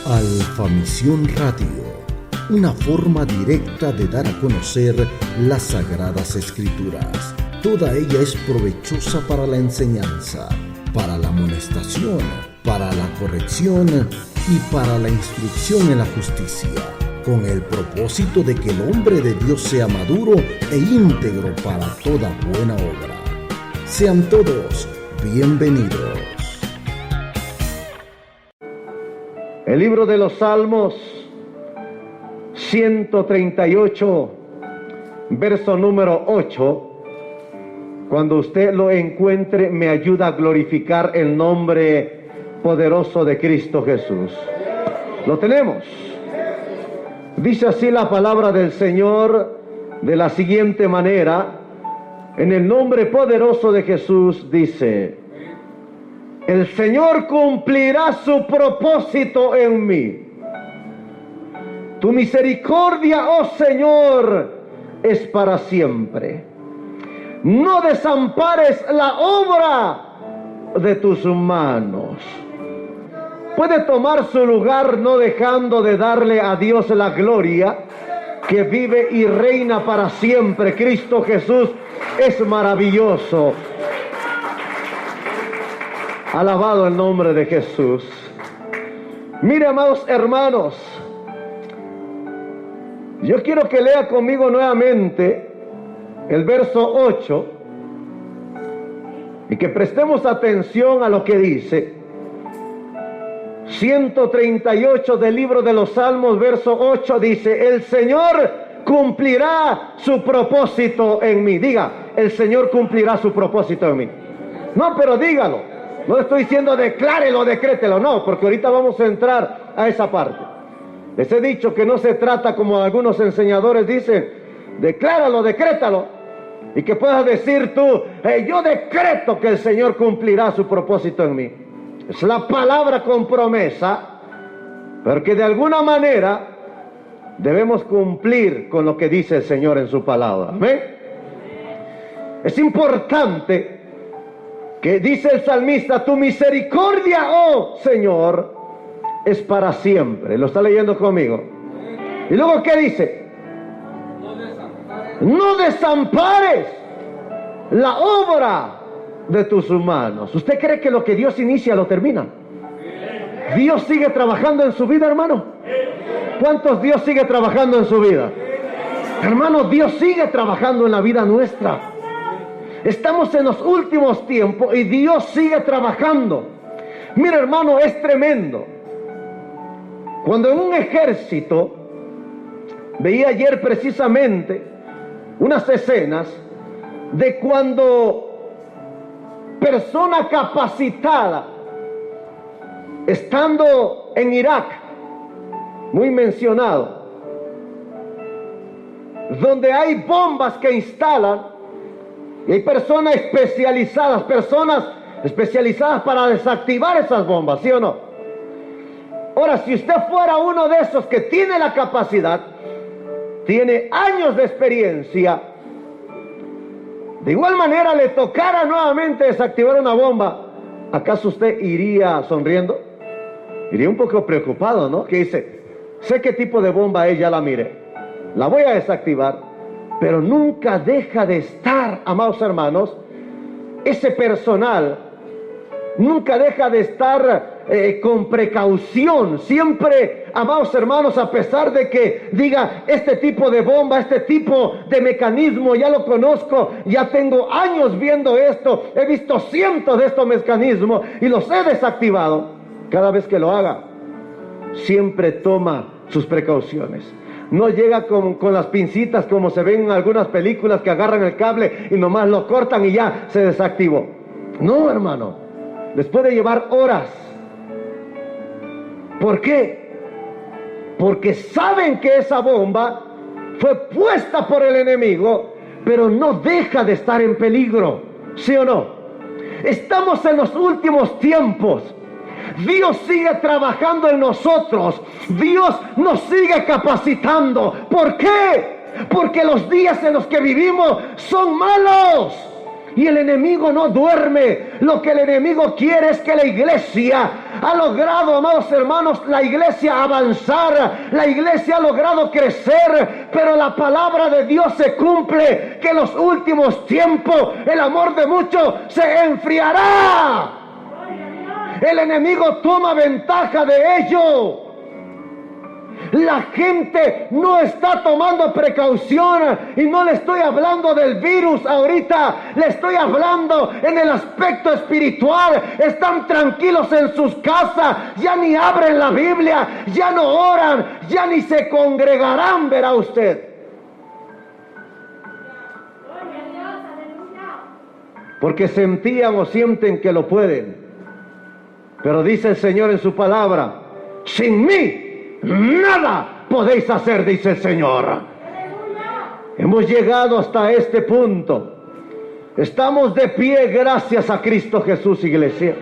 Alfa Misión Radio, una forma directa de dar a conocer las Sagradas Escrituras. Toda ella es provechosa para la enseñanza, para la amonestación, para la corrección y para la instrucción en la justicia, con el propósito de que el hombre de Dios sea maduro e íntegro para toda buena obra. Sean todos bienvenidos. El libro de los Salmos 138, verso número 8. Cuando usted lo encuentre, me ayuda a glorificar el nombre poderoso de Cristo Jesús. ¿Lo tenemos? Dice así la palabra del Señor de la siguiente manera. En el nombre poderoso de Jesús dice: el Señor cumplirá su propósito en mí. Tu misericordia, oh Señor, es para siempre. No desampares la obra de tus manos. Puede tomar su lugar, no dejando de darle a Dios la gloria, que vive y reina para siempre. Cristo Jesús es maravilloso. Alabado el nombre de Jesús. Mire, amados hermanos, yo quiero que lea conmigo nuevamente el verso 8 y que prestemos atención a lo que dice. 138 del libro de los Salmos, verso 8 dice: el Señor cumplirá su propósito en mí. Diga, el Señor cumplirá su propósito en mí. No, pero dígalo. No estoy diciendo declárelo, decrételo, no, porque ahorita vamos a entrar a esa parte. Les he dicho que no se trata como algunos enseñadores dicen, decláralo, decrétalo, y que puedas decir tú, yo decreto que el Señor cumplirá su propósito en mí. Es la palabra con promesa, porque de alguna manera debemos cumplir con lo que dice el Señor en su palabra. ¿Amén? Es importante que dice el salmista: tu misericordia, oh Señor, es para siempre. ¿Lo está leyendo conmigo? Y luego, ¿qué dice? No desampares la obra de tus manos. ¿Usted cree que lo que Dios inicia lo termina? ¿Dios sigue trabajando en su vida, hermano? ¿Cuántos Dios sigue trabajando en su vida? Hermano, Dios sigue trabajando en la vida nuestra. Estamos en los últimos tiempos y Dios sigue trabajando. Mira, hermano, es tremendo. Cuando en un ejército, veía ayer precisamente unas escenas de cuando persona capacitada, estando en Irak, muy mencionado, donde hay bombas que instalan, y hay personas especializadas para desactivar esas bombas, ¿sí o no? Ahora, si usted fuera uno de esos que tiene la capacidad, tiene años de experiencia, de igual manera le tocara nuevamente desactivar una bomba, ¿acaso usted iría sonriendo? Iría un poco preocupado, ¿no? Que dice, sé qué tipo de bomba es, ya la miré, la voy a desactivar. Pero nunca deja de estar, amados hermanos, ese personal nunca deja de estar con precaución. Siempre, amados hermanos, a pesar de que diga, este tipo de bomba, este tipo de mecanismo, ya lo conozco, ya tengo años viendo esto, he visto cientos de estos mecanismos y los he desactivado. Cada vez que lo haga, siempre toma sus precauciones. No llega con las pincitas como se ven en algunas películas, que agarran el cable y nomás lo cortan y ya se desactivó. No, hermano, les puede llevar horas. ¿Por qué? Porque saben que esa bomba fue puesta por el enemigo, pero no deja de estar en peligro, ¿sí o no? Estamos en los últimos tiempos. Dios sigue trabajando en nosotros. Dios nos sigue capacitando. ¿Por qué? Porque los días en los que vivimos son malos. Y el enemigo no duerme. Lo que el enemigo quiere es que la iglesia ha logrado, amados hermanos, la iglesia avanzar, la iglesia ha logrado crecer, pero la palabra de Dios se cumple, que en los últimos tiempos el amor de muchos se enfriará. El enemigo toma ventaja de ello. La gente no está tomando precaución, y no le estoy hablando del virus ahorita, le estoy hablando en el aspecto espiritual. Están tranquilos en sus casas, ya ni abren la Biblia, ya no oran, ya ni se congregarán, verá usted. Porque sentían o sienten que lo pueden. Pero dice el Señor en su palabra: sin mí nada podéis hacer, dice el Señor. Hemos llegado hasta este punto. Estamos de pie gracias a Cristo Jesús, iglesia.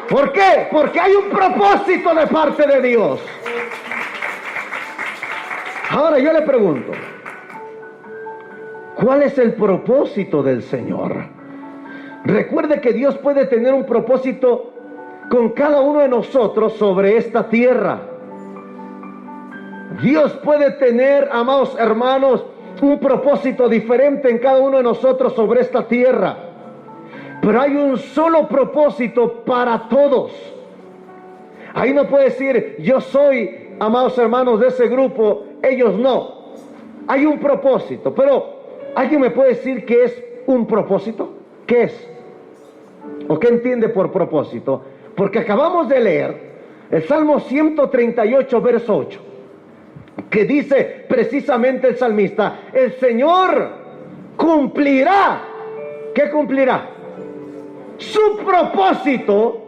¿Por qué? Porque hay un propósito de parte de Dios. Ahora yo le pregunto, ¿cuál es el propósito del Señor? Recuerde que Dios puede tener un propósito con cada uno de nosotros sobre esta tierra. Dios puede tener, amados hermanos, un propósito diferente en cada uno de nosotros sobre esta tierra. Pero hay un solo propósito para todos. Ahí no puede decir, yo soy, amados hermanos, de ese grupo, ellos no. Hay un propósito, pero ¿alguien me puede decir qué es un propósito? ¿Qué es? ¿O qué entiende por propósito? Porque acabamos de leer el Salmo 138, verso 8, que dice precisamente el salmista: el Señor cumplirá. ¿Qué cumplirá? Su propósito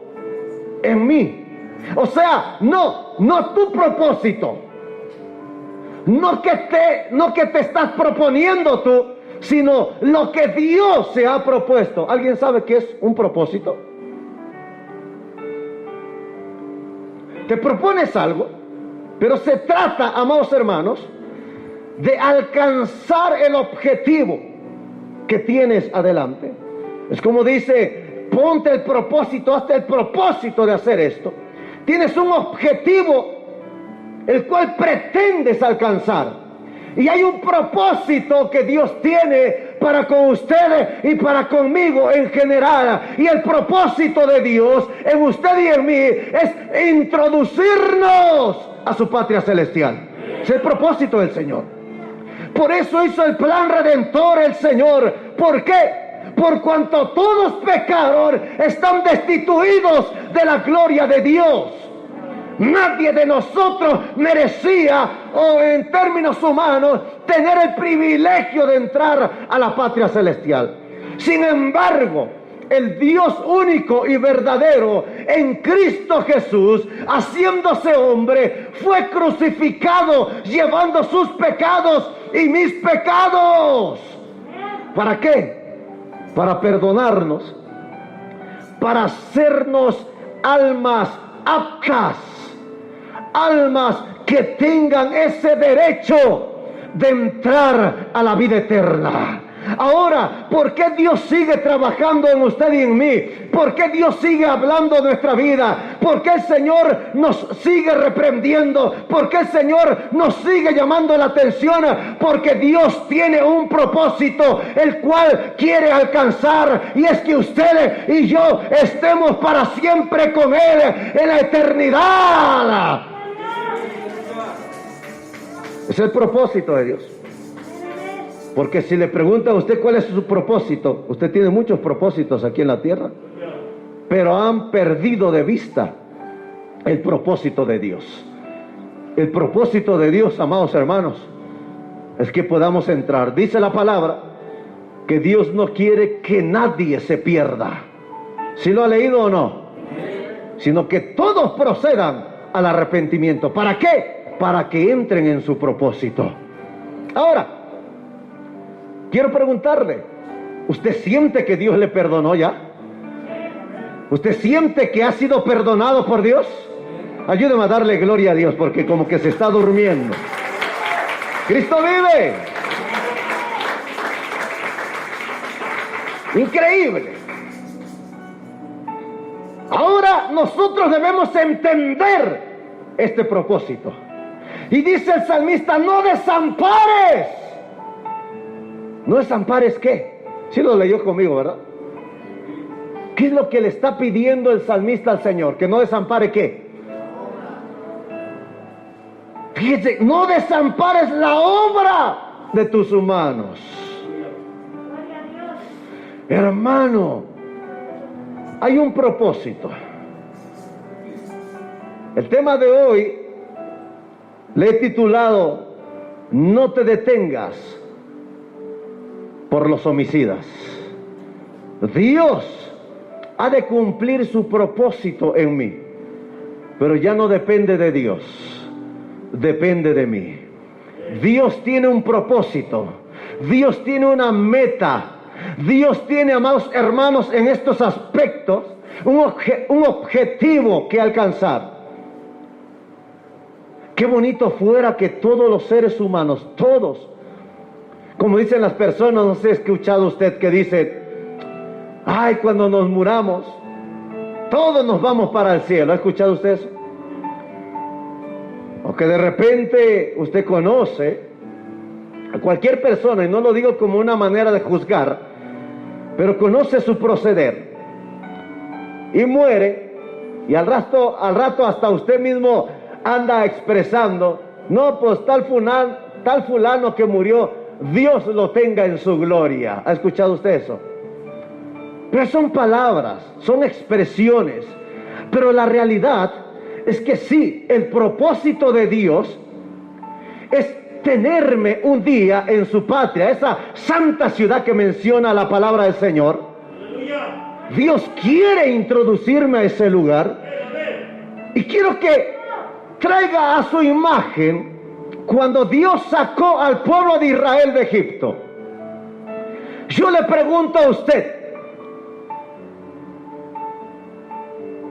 en mí. O sea, no tu propósito. No que te estás proponiendo tú, sino lo que Dios se ha propuesto. ¿Alguien sabe qué es un propósito? Te propones algo, pero se trata, amados hermanos, de alcanzar el objetivo que tienes adelante. Es como dice, ponte el propósito, hazte el propósito de hacer esto. Tienes un objetivo el cual pretendes alcanzar. Y hay un propósito que Dios tiene para con ustedes y para conmigo en general. Y el propósito de Dios en usted y en mí es introducirnos a su patria celestial. Es el propósito del Señor. Por eso hizo el plan redentor el Señor. ¿Por qué? Por cuanto todos pecaron, están destituidos de la gloria de Dios. Nadie de nosotros merecía, o en términos humanos, tener el privilegio de entrar a la patria celestial. Sin embargo, el Dios único y verdadero en Cristo Jesús, haciéndose hombre, fue crucificado, llevando sus pecados y mis pecados. ¿Para qué? Para perdonarnos, para hacernos almas aptas, almas que tengan ese derecho de entrar a la vida eterna. Ahora, ¿por qué Dios sigue trabajando en usted y en mí? ¿Por qué Dios sigue hablando de nuestra vida? ¿Por qué el Señor nos sigue reprendiendo? ¿Por qué el Señor nos sigue llamando la atención? Porque Dios tiene un propósito el cual quiere alcanzar, y es que usted y yo estemos para siempre con Él en la eternidad. Es el propósito de Dios. Porque si le preguntan a usted cuál es su propósito, usted tiene muchos propósitos aquí en la tierra, pero han perdido de vista el propósito de Dios. El propósito de Dios, amados hermanos, es que podamos entrar. Dice la palabra que Dios no quiere que nadie se pierda. ¿Sí lo ha leído o no? Sino que todos procedan al arrepentimiento. ¿Para qué? Para que entren en su propósito. Ahora, quiero preguntarle, ¿usted siente que Dios le perdonó ya? ¿Usted siente que ha sido perdonado por Dios? Ayúdeme a darle gloria a Dios, porque como que se está durmiendo. ¡Cristo vive! Increíble. Ahora nosotros debemos entender este propósito. Y dice el salmista, no desampares. ¿No desampares qué? Sí lo leyó conmigo, ¿verdad? ¿Qué es lo que le está pidiendo el salmista al Señor? Que no desampare qué. Fíjese, no desampares la obra de tus manos. Hermano, hay un propósito. El tema de hoy le he titulado No te detengas por los homicidas. Dios ha de cumplir su propósito en mí, pero ya no depende de Dios, depende de mí. Dios tiene un propósito, Dios tiene una meta, Dios tiene, amados hermanos, en estos aspectos un objetivo que alcanzar. Qué bonito fuera que todos los seres humanos, todos, como dicen las personas, no sé, ha escuchado usted que dice, ay, cuando nos muramos, todos nos vamos para el cielo. ¿Ha escuchado usted eso? O que de repente usted conoce a cualquier persona, y no lo digo como una manera de juzgar, pero conoce su proceder, y muere, y al rato hasta usted mismo anda expresando, no, pues tal fulano que murió, Dios lo tenga en su gloria. ¿Ha escuchado usted eso? Pero son palabras, son expresiones, pero la realidad es que sí, el propósito de Dios es tenerme un día en su patria, esa santa ciudad que menciona la palabra del Señor. Dios quiere introducirme a ese lugar, y quiero que traiga a su imagen cuando Dios sacó al pueblo de Israel de Egipto. Yo le pregunto a usted,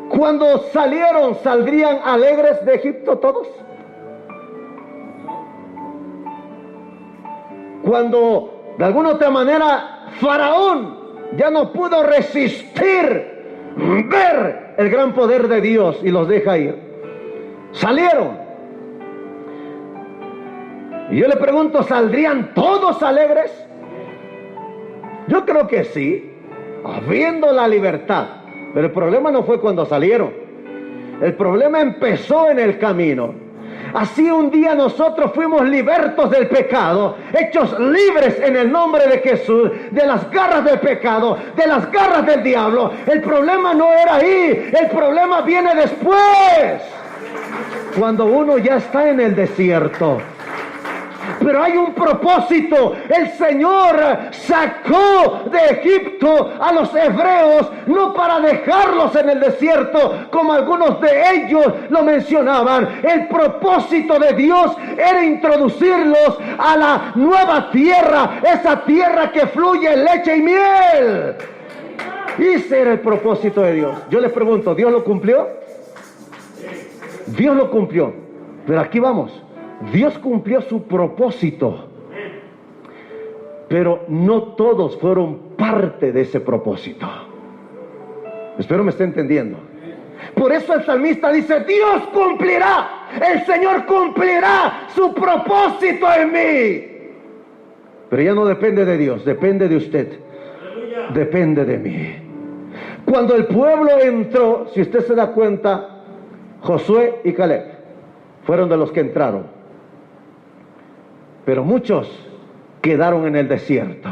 cuando salieron, ¿saldrían alegres de Egipto todos? Cuando de alguna otra manera Faraón ya no pudo resistir ver el gran poder de Dios y los deja ir, salieron. Y yo le pregunto, ¿saldrían todos alegres? Yo creo que sí, habiendo la libertad. Pero el problema no fue cuando salieron. El problema empezó en el camino. Así un día nosotros fuimos libertos del pecado, hechos libres en el nombre de Jesús, de las garras del pecado, de las garras del diablo. El problema no era ahí, el problema viene después, cuando uno ya está en el desierto. Pero hay un propósito. El Señor sacó de Egipto a los hebreos no para dejarlos en el desierto como algunos de ellos lo mencionaban. El propósito de Dios era introducirlos a la nueva tierra, esa tierra que fluye leche y miel. Ese era el propósito de Dios. Yo les pregunto, ¿Dios lo cumplió? Dios lo cumplió. Pero aquí vamos. Dios cumplió su propósito, pero no todos fueron parte de ese propósito. Espero me esté entendiendo. Por eso el salmista dice, Dios cumplirá, el Señor cumplirá su propósito en mí. Pero ya no depende de Dios, depende de usted, depende de mí. Cuando el pueblo entró, si usted se da cuenta, Josué y Caleb fueron de los que entraron. Pero muchos quedaron en el desierto.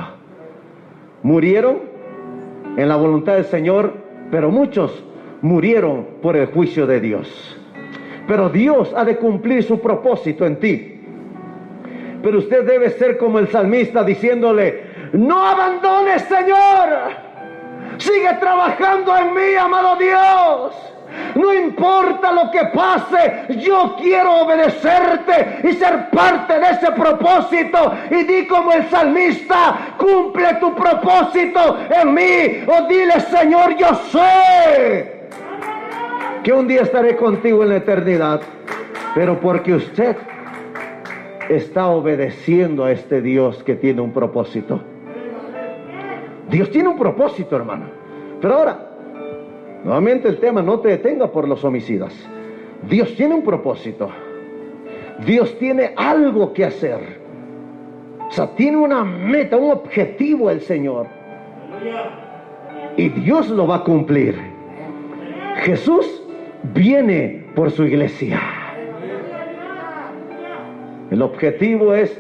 Murieron en la voluntad del Señor, pero muchos murieron por el juicio de Dios. Pero Dios ha de cumplir su propósito en ti. Pero usted debe ser como el salmista diciéndole, no abandones, Señor. Sigue trabajando en mí, amado Dios. No importa lo que pase, yo quiero obedecerte y ser parte de ese propósito. Y di como el salmista, cumple tu propósito en mí. O dile, Señor, yo sé que un día estaré contigo en la eternidad, pero porque usted está obedeciendo a este Dios que tiene un propósito. Dios tiene un propósito, hermano. Pero ahora, nuevamente el tema, no te detenga por los homicidas. Dios tiene un propósito. Dios tiene algo que hacer. O sea, tiene una meta, un objetivo el Señor. Y Dios lo va a cumplir. Jesús viene por su iglesia. El objetivo es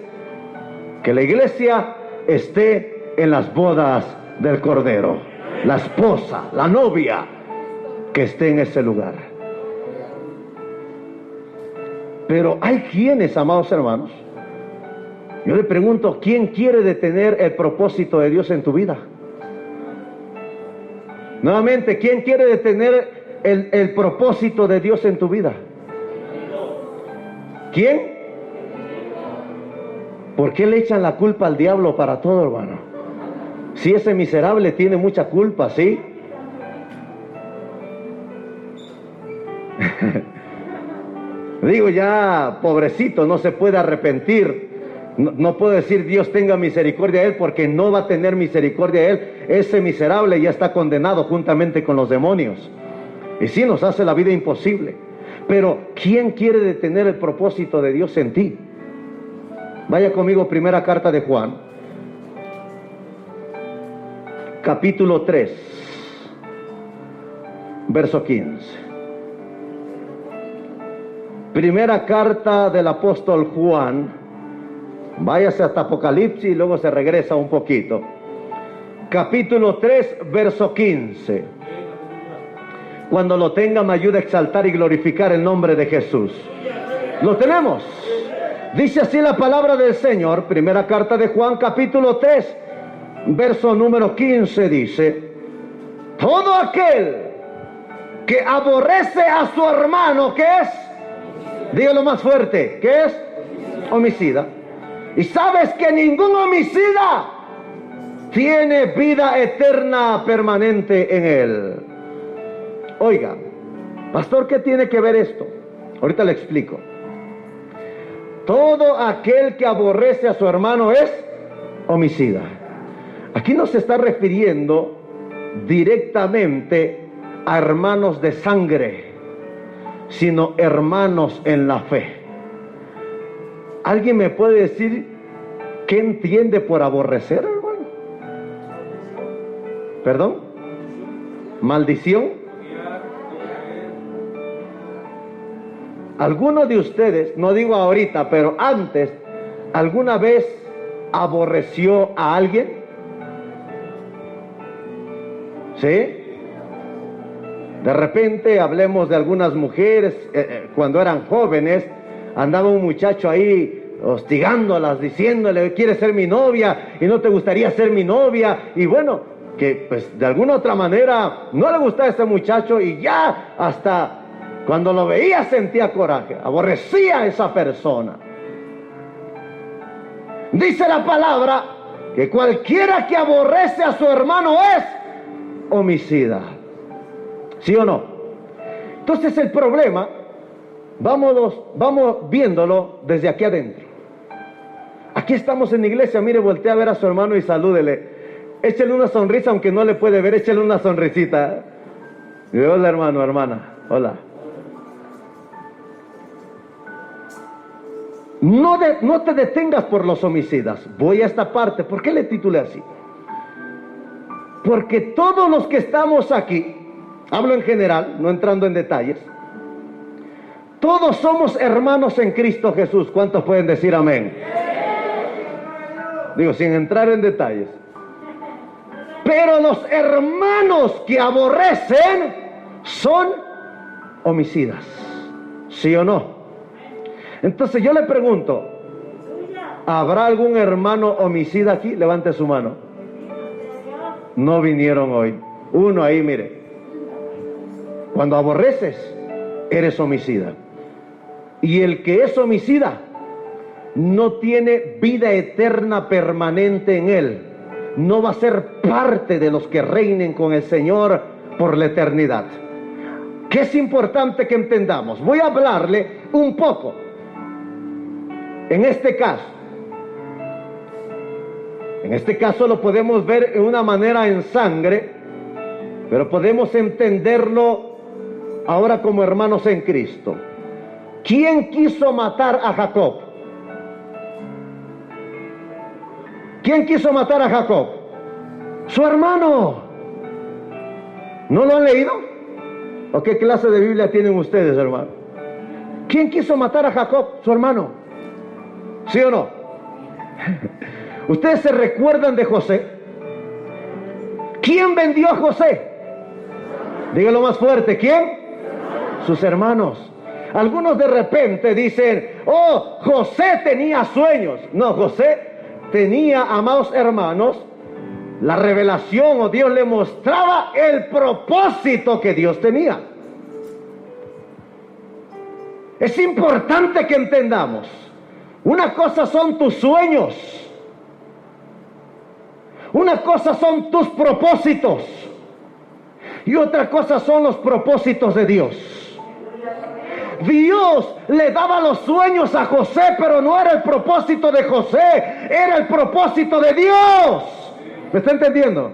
que la iglesia esté en las bodas del Cordero. La esposa, la novia, que esté en ese lugar. Pero hay quienes, amados hermanos, yo le pregunto, ¿quién quiere detener el propósito de Dios en tu vida? Nuevamente, ¿quién quiere detener el propósito de Dios en tu vida? ¿Quién? ¿Por qué le echan la culpa al diablo para todo, hermano? Si ese miserable tiene mucha culpa, ¿sí? Digo, ya, pobrecito, no se puede arrepentir. No puedo decir Dios tenga misericordia de él, porque no va a tener misericordia de él. Ese miserable ya está condenado juntamente con los demonios. Y sí, nos hace la vida imposible. Pero ¿quién quiere detener el propósito de Dios en ti? Vaya conmigo, primera carta de Juan, capítulo 3, verso 15. Primera carta del apóstol Juan. Váyase hasta Apocalipsis y luego se regresa un poquito. Capítulo 3, verso 15. Cuando lo tenga, me ayuda a exaltar y glorificar el nombre de Jesús. ¿Lo tenemos? Dice así la palabra del Señor. Primera carta de Juan, capítulo 3, verso número 15, dice: todo aquel que aborrece a su hermano, ¿qué es? Dígalo más fuerte, ¿qué es? Homicida. Y sabes que ningún homicida tiene vida eterna permanente en él. Oiga, pastor, ¿qué tiene que ver esto? Ahorita le explico. Todo aquel que aborrece a su hermano es homicida. Aquí no se está refiriendo directamente a hermanos de sangre, sino hermanos en la fe. ¿Alguien me puede decir qué entiende por aborrecer, hermano? ¿Perdón? ¿Maldición? ¿Alguno de ustedes, no digo ahorita, pero antes, alguna vez aborreció a alguien? ¿Sí? De repente hablemos de algunas mujeres, cuando eran jóvenes, andaba un muchacho ahí hostigándolas, diciéndole, ¿quieres ser mi novia? Y no te gustaría ser mi novia. Y bueno, que pues de alguna otra manera no le gustaba a ese muchacho, y ya hasta cuando lo veía sentía coraje, aborrecía a esa persona. Dice la palabra que cualquiera que aborrece a su hermano es homicida. ¿Sí o no? Entonces el problema, vamos viéndolo desde aquí adentro. Aquí estamos en la iglesia, mire, voltea a ver a su hermano y salúdele. Échale una sonrisa, aunque no le puede ver, échale una sonrisita. Y hola, hermano, hermana, hola. No te detengas por los homicidas. Voy a esta parte. ¿Por qué le titulé así? Porque todos los que estamos aquí, hablo en general, no entrando en detalles, todos somos hermanos en Cristo Jesús. ¿Cuántos pueden decir amén? Digo, sin entrar en detalles. Pero los hermanos que aborrecen son homicidas. ¿Sí o no? Entonces yo le pregunto, ¿habrá algún hermano homicida aquí? Levante su mano. No vinieron hoy. Uno ahí, mire. Cuando aborreces, eres homicida. Y el que es homicida no tiene vida eterna permanente en él. No va a ser parte de los que reinen con el Señor por la eternidad. ¿Qué es importante que entendamos? Voy a hablarle un poco. En este caso, En este caso lo podemos ver de una manera en sangre, pero podemos entenderlo ahora como hermanos en Cristo. ¿Quién quiso matar a Jacob? ¿Quién quiso matar a Jacob? Su hermano. ¿No lo han leído? ¿O qué clase de Biblia tienen ustedes, hermano? ¿Quién quiso matar a Jacob? Su hermano. ¿Sí o no? ¿Ustedes se recuerdan de José? ¿Quién vendió a José? Dígalo más fuerte. ¿Quién? Sus hermanos. Algunos de repente dicen, oh, José tenía sueños. No, José tenía, amados hermanos, la revelación, o Dios le mostraba el propósito que Dios tenía. Es importante que entendamos, una cosa son tus sueños, una cosa son tus propósitos, y otra cosa son los propósitos de Dios. Dios le daba los sueños a José, pero no era el propósito de José, era el propósito de Dios. ¿Me está entendiendo?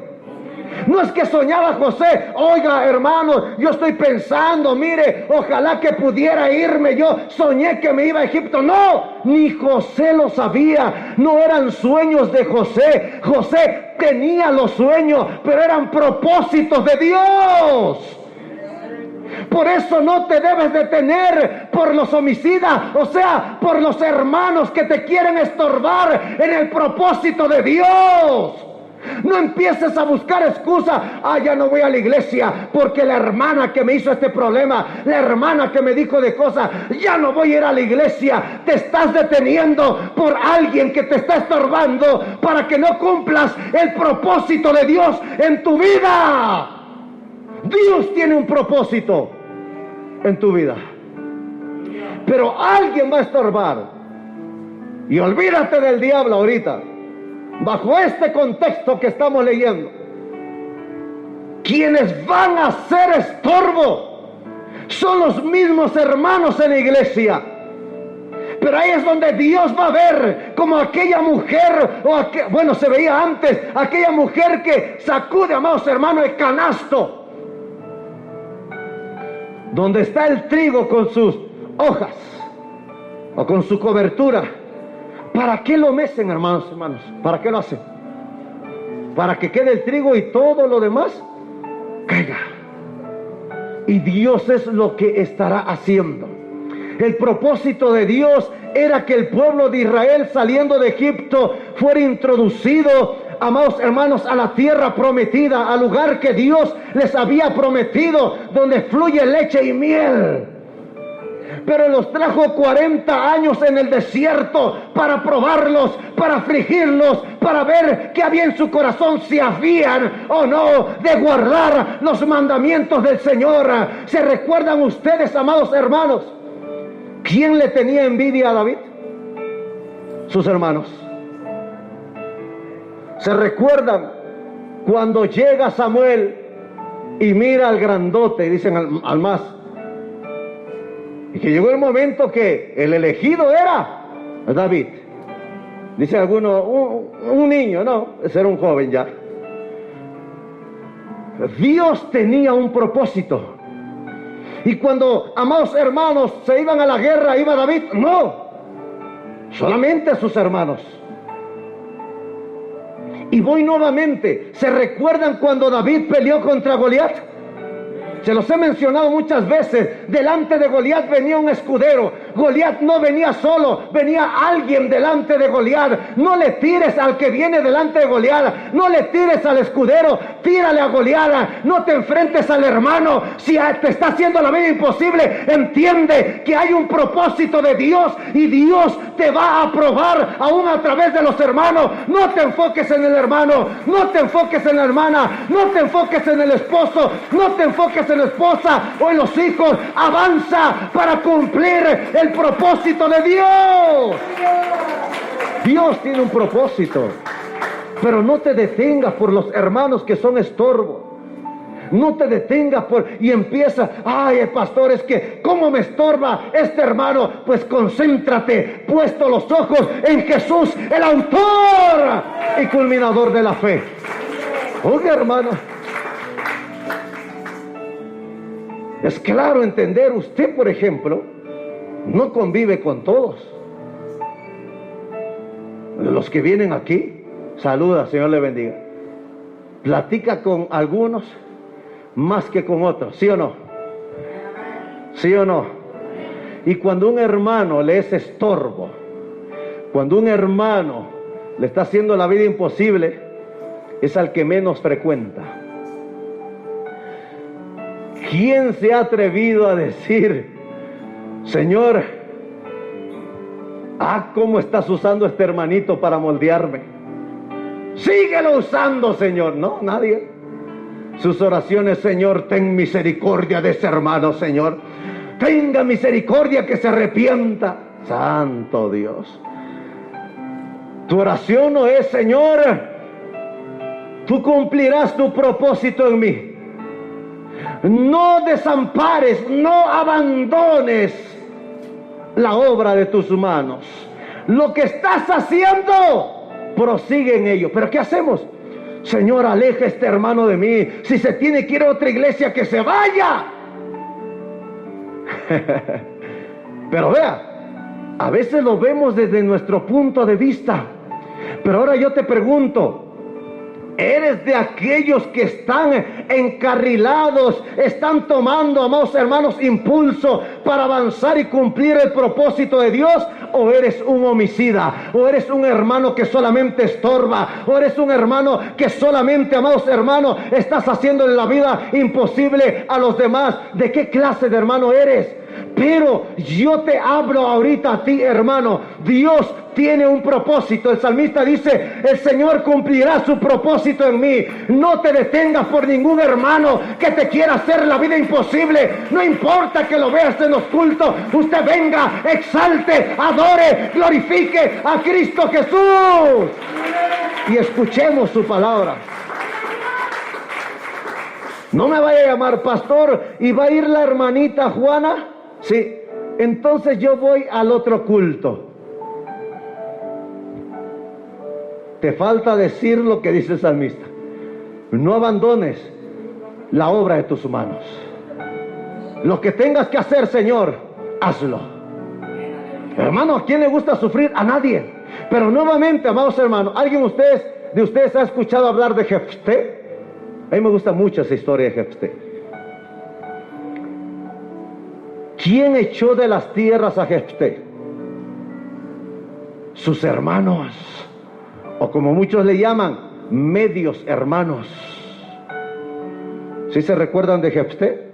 No es que soñaba José, oiga hermano, yo estoy pensando, mire, ojalá que pudiera irme, yo soñé que me iba a Egipto. No, ni José lo sabía, no eran sueños de José. José tenía los sueños, pero eran propósitos de Dios. Por eso no te debes detener por los homicidas, o sea, por los hermanos que te quieren estorbar en el propósito de Dios. No empieces a buscar excusa. Ya no voy a la iglesia porque la hermana que me hizo este problema, la hermana que me dijo de cosas, ya no voy a ir a la iglesia. Te estás deteniendo por alguien que te está estorbando para que no cumplas el propósito de Dios en tu vida. Dios tiene un propósito en tu vida, pero alguien va a estorbar. Y olvídate del diablo ahorita. Bajo este contexto que estamos leyendo, quienes van a ser estorbo son los mismos hermanos en la iglesia. Pero ahí es donde Dios va a ver como aquella mujer, bueno, se veía antes, aquella mujer que sacude, amados hermanos, el canasto, donde está el trigo con sus hojas o con su cobertura. ¿Para qué lo mecen, hermanos? ¿Para qué lo hacen? Para que quede el trigo y todo lo demás caiga. Y Dios es lo que estará haciendo. El propósito de Dios era que el pueblo de Israel, saliendo de Egipto, fuera introducido, amados hermanos, a la tierra prometida, al lugar que Dios les había prometido, donde fluye leche y miel. Pero los trajo 40 años en el desierto para probarlos, para afligirlos, para ver qué había en su corazón, si habían o no de guardar los mandamientos del Señor. ¿Se recuerdan ustedes, amados hermanos, quién le tenía envidia a David? Sus hermanos. ¿Se recuerdan cuando llega Samuel y mira al grandote y dicen al más? Y que llegó el momento que el elegido era David. Dice alguno, un niño, no, ese era un joven ya. Dios tenía un propósito. Y cuando, amados hermanos, se iban a la guerra, ¿iba David? No, solamente sus hermanos. Y voy nuevamente, ¿se recuerdan cuando David peleó contra Goliat? Se los he mencionado muchas veces. Delante de Goliat venía un escudero. Goliat no venía solo, venía alguien delante de Goliat. No le tires al que viene delante de Goliat, no le tires al escudero, tírale a Goliat. No te enfrentes al hermano. Si te está haciendo la vida imposible, entiende que hay un propósito de Dios y Dios te va a probar aún a través de los hermanos. No te enfoques en el hermano, no te enfoques en la hermana, no te enfoques en el esposo, no te enfoques en la esposa o en los hijos. Avanza para cumplir el propósito de Dios. Dios tiene un propósito, pero no te detengas por los hermanos que son estorbo. No te detengas y empieza, ay, el pastor, es que ¿cómo me estorba este hermano? Pues concéntrate, puesto los ojos en Jesús, el autor y culminador de la fe. Oiga, hermano, es claro entender, usted, por ejemplo, no convive con todos. Los que vienen aquí, saluda, Señor le bendiga. Platica con algunos más que con otros, ¿sí o no? ¿Sí o no? Y cuando un hermano le es estorbo, cuando un hermano le está haciendo la vida imposible, es al que menos frecuenta. ¿Quién se ha atrevido a decir, Señor, cómo estás usando a este hermanito para moldearme? Síguelo usando, Señor. No, nadie. Sus oraciones, Señor, ten misericordia de ese hermano, Señor. Tenga misericordia, que se arrepienta. Santo Dios. Tu oración no es, Señor, tú cumplirás tu propósito en mí. No desampares, no abandones la obra de tus manos. Lo que estás haciendo, prosigue en ello. ¿Pero qué hacemos? Señor, aleja a este hermano de mí. Si se tiene que ir a otra iglesia, que se vaya. Pero vea, a veces lo vemos desde nuestro punto de vista. Pero ahora yo te pregunto, ¿eres de aquellos que están encarrilados, están tomando, amados hermanos, impulso para avanzar y cumplir el propósito de Dios? ¿O eres un homicida? ¿O eres un hermano que solamente estorba? ¿O eres un hermano que solamente, amados hermanos, estás haciendo la vida imposible a los demás? ¿De qué clase de hermano eres? Pero yo te hablo ahorita a ti, hermano. Dios tiene un propósito. El salmista dice, el Señor cumplirá su propósito en mí. No te detengas por ningún hermano que te quiera hacer la vida imposible. No importa que lo veas en los cultos. Usted venga, exalte, adore, glorifique a Cristo Jesús y escuchemos su palabra. No me vaya a llamar pastor y va a ir la hermanita Juana. Sí, entonces yo voy al otro culto. Te falta decir lo que dice el salmista. No abandones la obra de tus manos. Lo que tengas que hacer, Señor, hazlo. Hermano, ¿a quién le gusta sufrir? A nadie. Pero nuevamente, amados hermanos, ¿alguien de ustedes ha escuchado hablar de Jefté? A mí me gusta mucho esa historia de Jefté. ¿Quién echó de las tierras a Jefté? Sus hermanos, o como muchos le llaman, medios hermanos. ¿Sí se recuerdan de Jefté?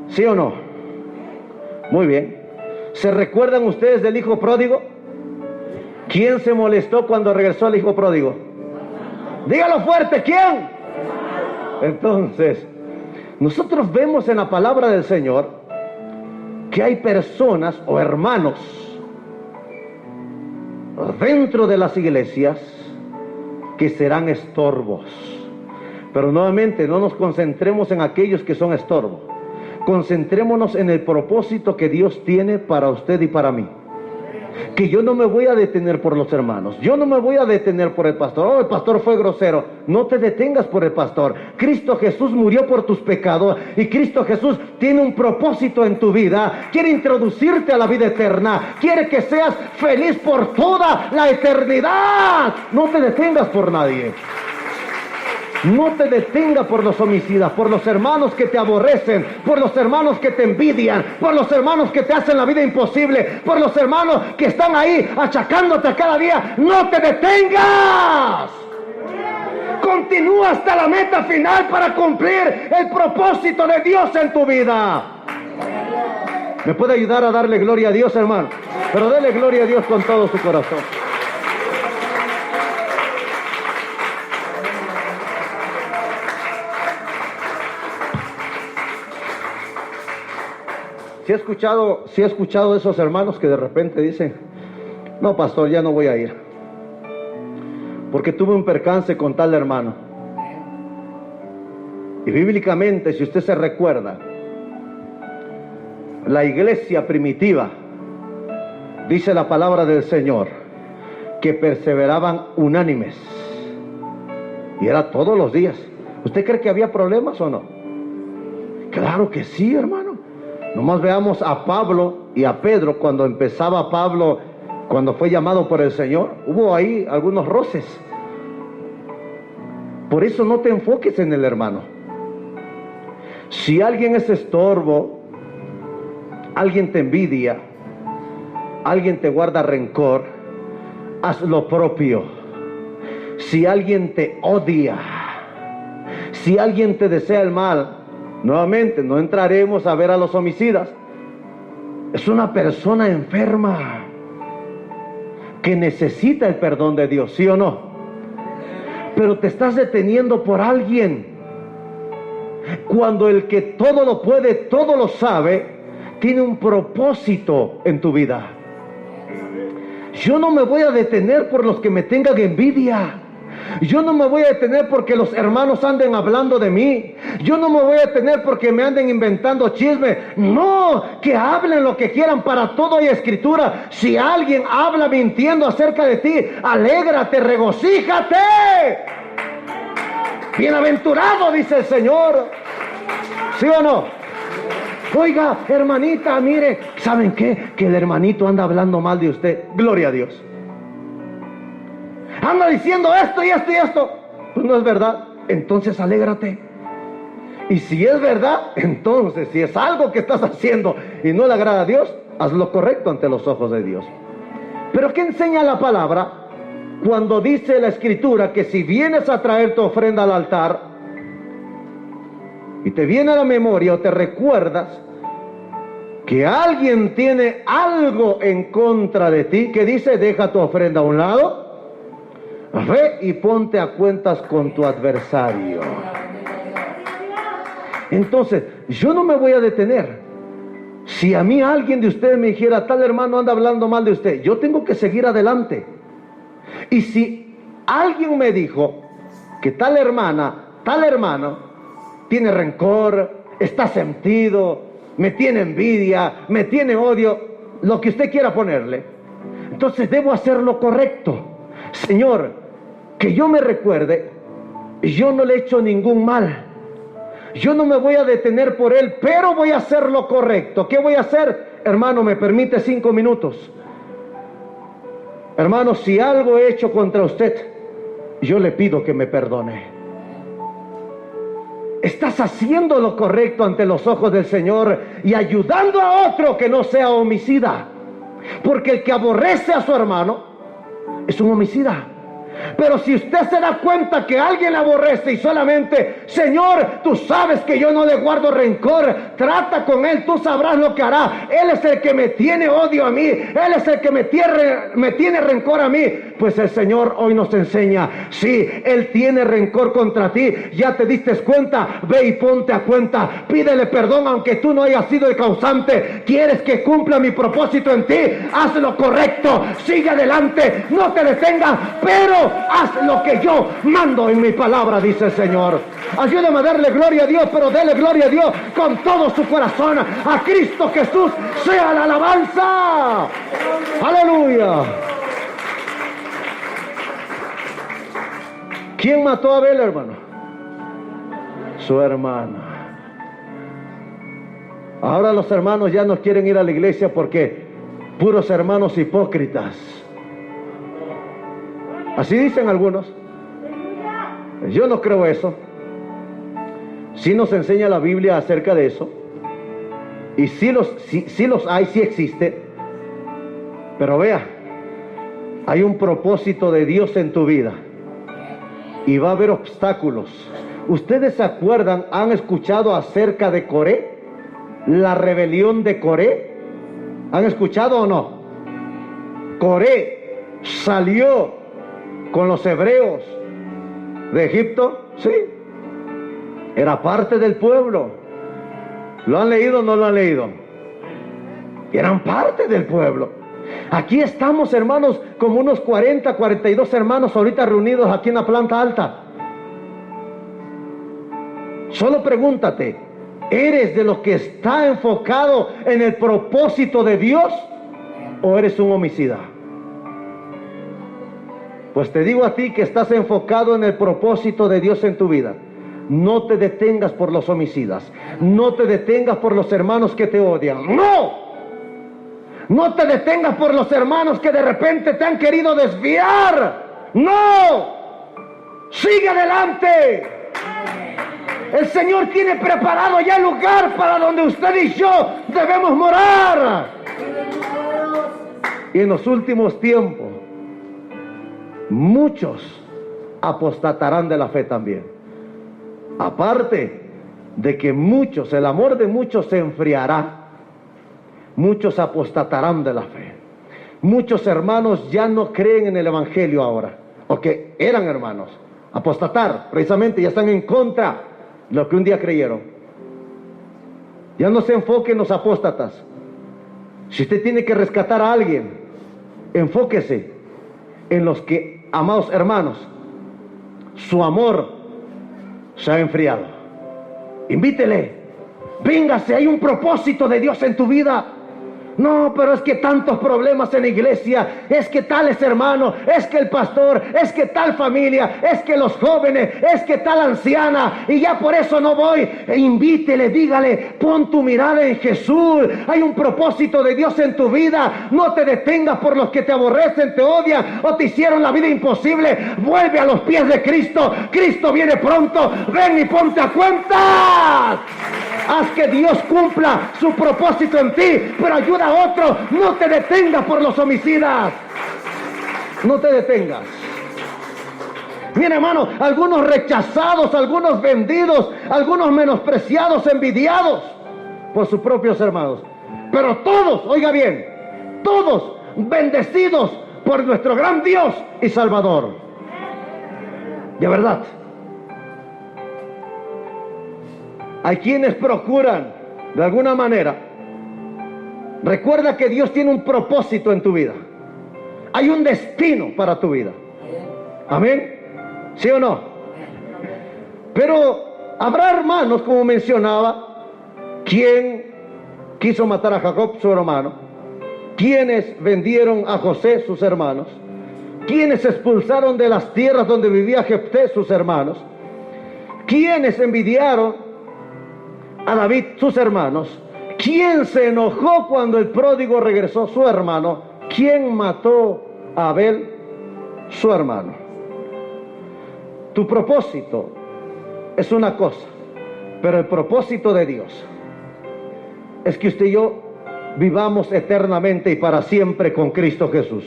¿Sí o no? Muy bien. ¿Se recuerdan ustedes del hijo pródigo? ¿Quién se molestó cuando regresó el hijo pródigo? Dígalo fuerte, ¿quién? Entonces, nosotros vemos en la palabra del Señor que hay personas o hermanos dentro de las iglesias que serán estorbos. Pero nuevamente, no nos concentremos en aquellos que son estorbos. Concentrémonos en el propósito que Dios tiene para usted y para mí. Que yo no me voy a detener por los hermanos. Yo no me voy a detener por el pastor. Oh, el pastor fue grosero. No te detengas por el pastor. Cristo Jesús murió por tus pecados. Y Cristo Jesús tiene un propósito en tu vida. Quiere introducirte a la vida eterna. Quiere que seas feliz por toda la eternidad. No te detengas por nadie. No te detengas por los homicidas, por los hermanos que te aborrecen, por los hermanos que te envidian, por los hermanos que te hacen la vida imposible, por los hermanos que están ahí achacándote cada día. ¡No te detengas! Continúa hasta la meta final para cumplir el propósito de Dios en tu vida. ¿Me puede ayudar a darle gloria a Dios, hermano? Pero dele gloria a Dios con todo su corazón. Si he escuchado de esos hermanos que de repente dicen, no, pastor, ya no voy a ir, porque tuve un percance con tal hermano. Y bíblicamente, si usted se recuerda, la iglesia primitiva, dice la palabra del Señor, que perseveraban unánimes. Y era todos los días. ¿Usted cree que había problemas o no? Claro que sí, hermano. Nomás veamos a Pablo y a Pedro cuando empezaba Pablo, cuando fue llamado por el Señor. Hubo ahí algunos roces. Por eso no te enfoques en el hermano. Si alguien es estorbo, alguien te envidia, alguien te guarda rencor, haz lo propio. Si alguien te odia, si alguien te desea el mal, nuevamente no entraremos a ver a los homicidas. Es una persona enferma que necesita el perdón de Dios, ¿sí o no? Pero te estás deteniendo por alguien, cuando el que todo lo puede, todo lo sabe, tiene un propósito en tu vida. Yo no me voy a detener por los que me tengan envidia. Yo no me voy a detener porque los hermanos anden hablando de mí. Yo no me voy a detener porque me anden inventando chisme. No, que hablen lo que quieran, para todo hay escritura. Si alguien habla mintiendo acerca de ti, alégrate, regocíjate. Bienaventurado, dice el Señor. ¿Sí o no? Oiga, hermanita, mire, ¿saben qué? Que el hermanito anda hablando mal de usted. Gloria a Dios. Anda diciendo esto y esto y esto. Pues no es verdad. Entonces alégrate. Y si es verdad, entonces si es algo que estás haciendo y no le agrada a Dios, haz lo correcto ante los ojos de Dios. Pero ¿qué enseña la palabra cuando dice la escritura que si vienes a traer tu ofrenda al altar y te viene a la memoria o te recuerdas que alguien tiene algo en contra de ti, que dice, deja tu ofrenda a un lado, ve y ponte a cuentas con tu adversario? Entonces, yo no me voy a detener. Si a mí alguien de ustedes me dijera, tal hermano anda hablando mal de usted, yo tengo que seguir adelante. Y si alguien me dijo que tal hermana, tal hermano tiene rencor, está sentido, me tiene envidia, me tiene odio, lo que usted quiera ponerle, entonces debo hacer lo correcto. Señor, que yo me recuerde, yo no le he hecho ningún mal, yo no me voy a detener por él, pero voy a hacer lo correcto. ¿Qué voy a hacer? Hermano, ¿me permite 5 minutos? Hermano, si algo he hecho contra usted, yo le pido que me perdone. Estás haciendo lo correcto ante los ojos del Señor y ayudando a otro que no sea homicida. Porque el que aborrece a su hermano es un homicida. Pero si usted se da cuenta que alguien le aborrece y solamente, Señor, tú sabes que yo no le guardo rencor, trata con él, tú sabrás lo que hará. Él es el que me tiene odio a mí, él es el que me tiene rencor a mí. Pues el Señor hoy nos enseña, sí, él tiene rencor contra ti, ya te diste cuenta, ve y ponte a cuenta, pídele perdón aunque tú no hayas sido el causante. ¿Quieres que cumpla mi propósito en ti? Haz lo correcto, sigue adelante, no te detengas, pero haz lo que yo mando en mi palabra, dice el Señor. Ayúdame a darle gloria a Dios, pero dele gloria a Dios con todo su corazón. A Cristo Jesús sea la alabanza. Aleluya. ¿Quién mató a Abel, hermano? Su hermano. Ahora los hermanos ya no quieren ir a la iglesia porque puros hermanos hipócritas. Así dicen algunos. Yo no creo eso. Sí nos enseña la Biblia acerca de eso. Y sí los hay, sí existe. Pero vea, hay un propósito de Dios en tu vida. Y va a haber obstáculos. ¿Ustedes se acuerdan, han escuchado acerca de Coré? La rebelión de Coré. ¿Han escuchado o no? Coré salió con los hebreos de Egipto, sí, era parte del pueblo. ¿Lo han leído o no lo han leído? Eran parte del pueblo. Aquí estamos, hermanos, como unos 42 hermanos ahorita reunidos aquí en la planta alta. Solo pregúntate, ¿eres de los que está enfocado en el propósito de Dios o eres un homicida? Pues te digo a ti que estás enfocado en el propósito de Dios en tu vida. No te detengas por los homicidas. No te detengas por los hermanos que te odian. ¡No! No te detengas por los hermanos que de repente te han querido desviar. ¡No! ¡Sigue adelante! El Señor tiene preparado ya el lugar para donde usted y yo debemos morar. Y en los últimos tiempos, muchos apostatarán de la fe también. Aparte de que muchos, el amor de muchos se enfriará. Muchos apostatarán de la fe. Muchos hermanos ya no creen en el Evangelio ahora, o que eran hermanos. Apostatar, precisamente, ya están en contra de lo que un día creyeron. Ya no se enfoque en los apóstatas. Si usted tiene que rescatar a alguien, enfóquese en los que, amados hermanos, su amor se ha enfriado. Invítele, véngase, hay un propósito de Dios en tu vida. No, pero es que tantos problemas en la iglesia, es que tales hermanos, es que el pastor, es que tal familia, es que los jóvenes, es que tal anciana, y ya por eso no voy. Invítele, dígale, pon tu mirada en Jesús. Hay un propósito de Dios en tu vida. No te detengas por los que te aborrecen, te odian o te hicieron la vida imposible. Vuelve a los pies de Cristo. Cristo viene pronto. Ven y ponte a cuentas. Haz que Dios cumpla su propósito en ti, pero ayuda a otro. No te detengas por los homicidas. No te detengas. Mira, hermano, algunos rechazados, algunos vendidos, algunos menospreciados, envidiados por sus propios hermanos. Pero todos, oiga bien, todos bendecidos por nuestro gran Dios y Salvador. De verdad. Hay quienes procuran, de alguna manera, recuerda que Dios tiene un propósito en tu vida. Hay un destino para tu vida. Amén. ¿Sí o no? Pero habrá hermanos, como mencionaba, quien quiso matar a Jacob, su hermano, quienes vendieron a José, sus hermanos, quienes expulsaron de las tierras donde vivía Jefté, sus hermanos, quienes envidiaron a David, sus hermanos. ¿Quién se enojó cuando el pródigo regresó? Su hermano. ¿Quién mató a Abel? Su hermano. Tu propósito es una cosa, pero el propósito de Dios es que usted y yo vivamos eternamente y para siempre con Cristo Jesús.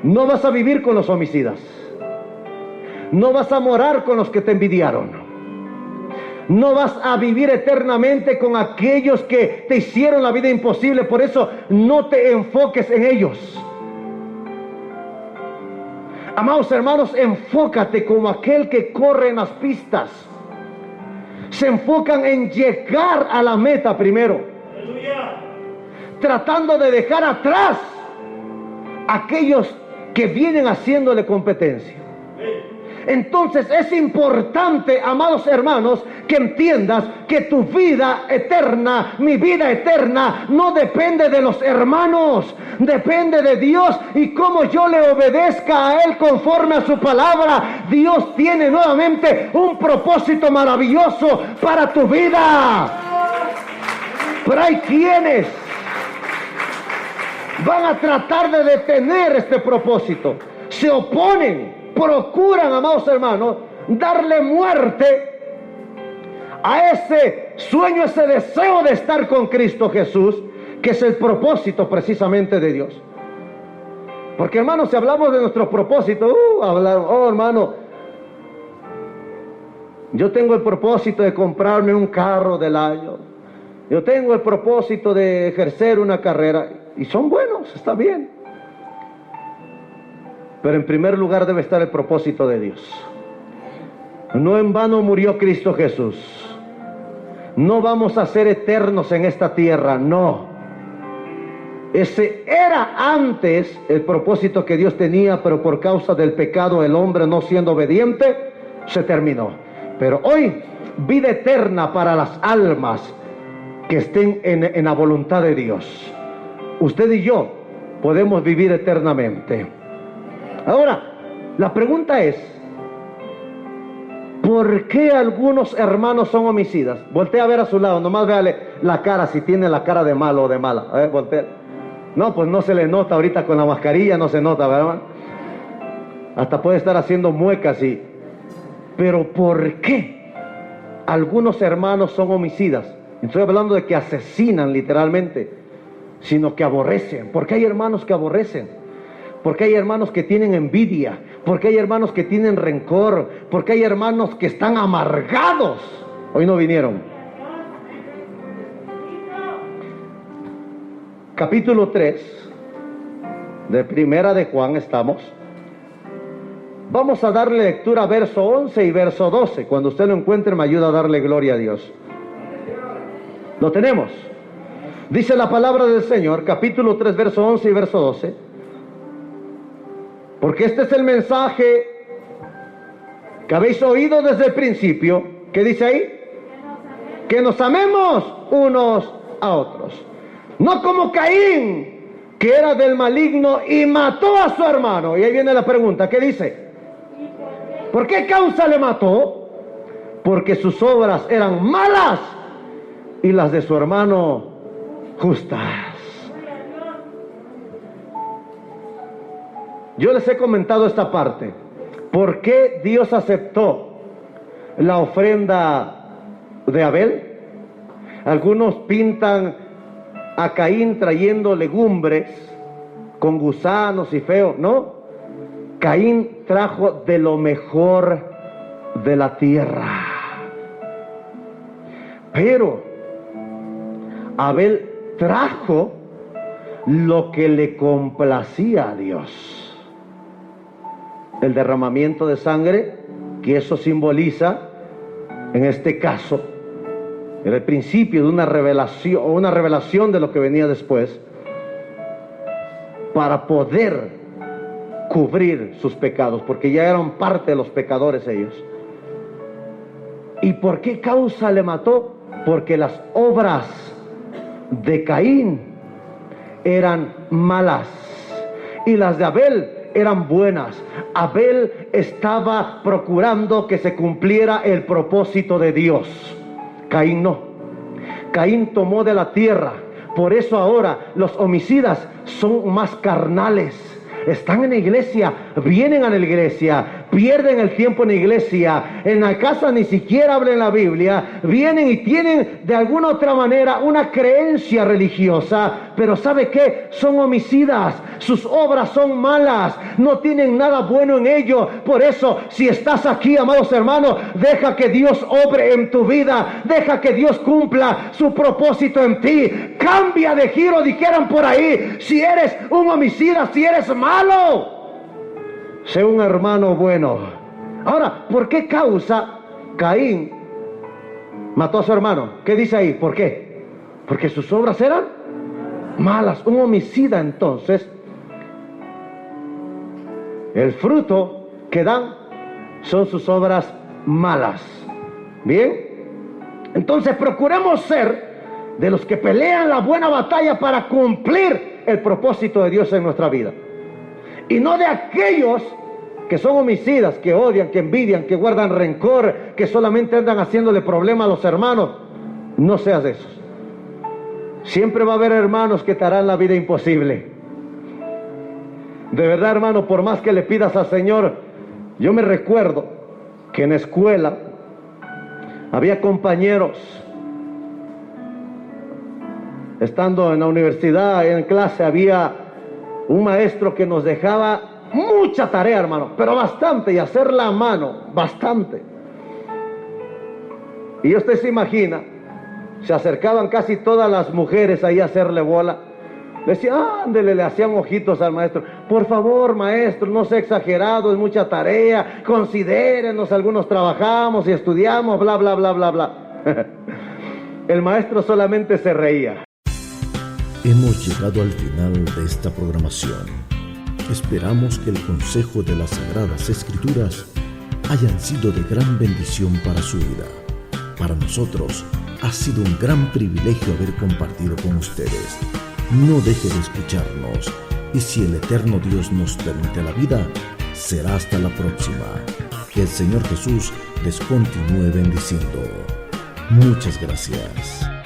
No vas a vivir con los homicidas. No vas a morar con los que te envidiaron. No vas a vivir eternamente con aquellos que te hicieron la vida imposible. Por eso no te enfoques en ellos. Amados hermanos, enfócate como aquel que corre en las pistas. Se enfocan en llegar a la meta primero. Tratando de dejar atrás aquellos que vienen haciéndole competencia. Entonces es importante, amados hermanos, que entiendas que tu vida eterna, mi vida eterna, no depende de los hermanos, depende de Dios y cómo yo le obedezca a Él conforme a su palabra. Dios tiene nuevamente un propósito maravilloso para tu vida. Pero hay quienes van a tratar de detener este propósito, se oponen. Procuran, amados hermanos, darle muerte a ese sueño, ese deseo de estar con Cristo Jesús, que es el propósito precisamente de Dios. Porque, hermanos, si hablamos de nuestro propósito, hermano, yo tengo el propósito de comprarme un carro del año, yo tengo el propósito de ejercer una carrera, y son buenos, está bien. Pero en primer lugar debe estar el propósito de Dios. No en vano murió Cristo Jesús. No vamos a ser eternos en esta tierra, no. Ese era antes el propósito que Dios tenía, pero por causa del pecado, el hombre no siendo obediente, se terminó. Pero hoy, vida eterna para las almas que estén en la voluntad de Dios. Usted y yo podemos vivir eternamente. Ahora, la pregunta es, ¿por qué algunos hermanos son homicidas? Voltea a ver a su lado, nomás véale la cara, si tiene la cara de malo o de mala. A ver, voltea. No, pues no se le nota ahorita con la mascarilla, no se nota, ¿verdad? Hasta puede estar haciendo muecas y... Pero ¿por qué algunos hermanos son homicidas? Estoy hablando de que asesinan literalmente, sino que aborrecen. ¿Por qué hay hermanos que aborrecen? ¿Por qué hay hermanos que tienen envidia? ¿Por qué hay hermanos que tienen rencor? ¿Por qué hay hermanos que están amargados? Hoy no vinieron. Capítulo 3 de Primera de Juan estamos. Vamos a darle lectura a verso 11 y verso 12. Cuando usted lo encuentre, me ayuda a darle gloria a Dios. ¿Lo tenemos? Dice la palabra del Señor, capítulo 3, verso 11 y verso 12. Porque este es el mensaje que habéis oído desde el principio. ¿Qué dice ahí? Que nos amemos unos a otros. No como Caín, que era del maligno y mató a su hermano. Y ahí viene la pregunta, ¿qué dice? ¿Por qué causa le mató? Porque sus obras eran malas y las de su hermano justas. Yo les he comentado esta parte. ¿Por qué Dios aceptó la ofrenda de Abel? Algunos pintan a Caín trayendo legumbres con gusanos y feo. No, Caín trajo de lo mejor de la tierra. Pero Abel trajo lo que le complacía a Dios. El derramamiento de sangre, que eso simboliza, en este caso, era el principio de una revelación de lo que venía después, para poder cubrir sus pecados, porque ya eran parte de los pecadores ellos. ¿Y por qué causa le mató? Porque las obras de Caín eran malas y las de Abel eran buenas. Abel estaba procurando que se cumpliera el propósito de Dios. Caín no. Caín tomó de la tierra. Por eso ahora los homicidas son más carnales. Están en la iglesia, vienen a la iglesia, pierden el tiempo en la iglesia, en la casa ni siquiera hablan la Biblia, vienen y tienen de alguna otra manera una creencia religiosa, pero ¿sabe qué? Son homicidas, sus obras son malas, no tienen nada bueno en ello. Por eso, si estás aquí, amados hermanos, deja que Dios obre en tu vida, deja que Dios cumpla su propósito en ti. Cambia de giro, dijeran por ahí. Si eres un homicida, si eres malo, sé un hermano bueno. Ahora, ¿por qué causa Caín mató a su hermano? ¿Qué dice ahí? ¿Por qué? Porque sus obras eran malas. Un homicida, entonces, el fruto que dan son sus obras malas. Bien, entonces procuremos ser de los que pelean la buena batalla para cumplir el propósito de Dios en nuestra vida, y no de aquellos que son homicidas, que odian, que envidian, que guardan rencor, que solamente andan haciéndole problema a los hermanos. No seas de esos. Siempre va a haber hermanos que te harán la vida imposible. De verdad, hermano, por más que le pidas al Señor, yo me recuerdo que en la escuela había compañeros, estando en la universidad, en clase, había un maestro que nos dejaba mucha tarea, hermano, pero bastante, y hacerla a mano, bastante. Y usted se imagina, se acercaban casi todas las mujeres ahí a hacerle bola. Le decían, ándele, le hacían ojitos al maestro. Por favor, maestro, no sea exagerado, es mucha tarea, considérenos, algunos trabajamos y estudiamos, bla, bla, bla, bla, bla. El maestro solamente se reía. Hemos llegado al final de esta programación. Esperamos que el consejo de las Sagradas Escrituras hayan sido de gran bendición para su vida. Para nosotros ha sido un gran privilegio haber compartido con ustedes. No deje de escucharnos y si el eterno Dios nos permite la vida, será hasta la próxima. Que el Señor Jesús les continúe bendiciendo. Muchas gracias.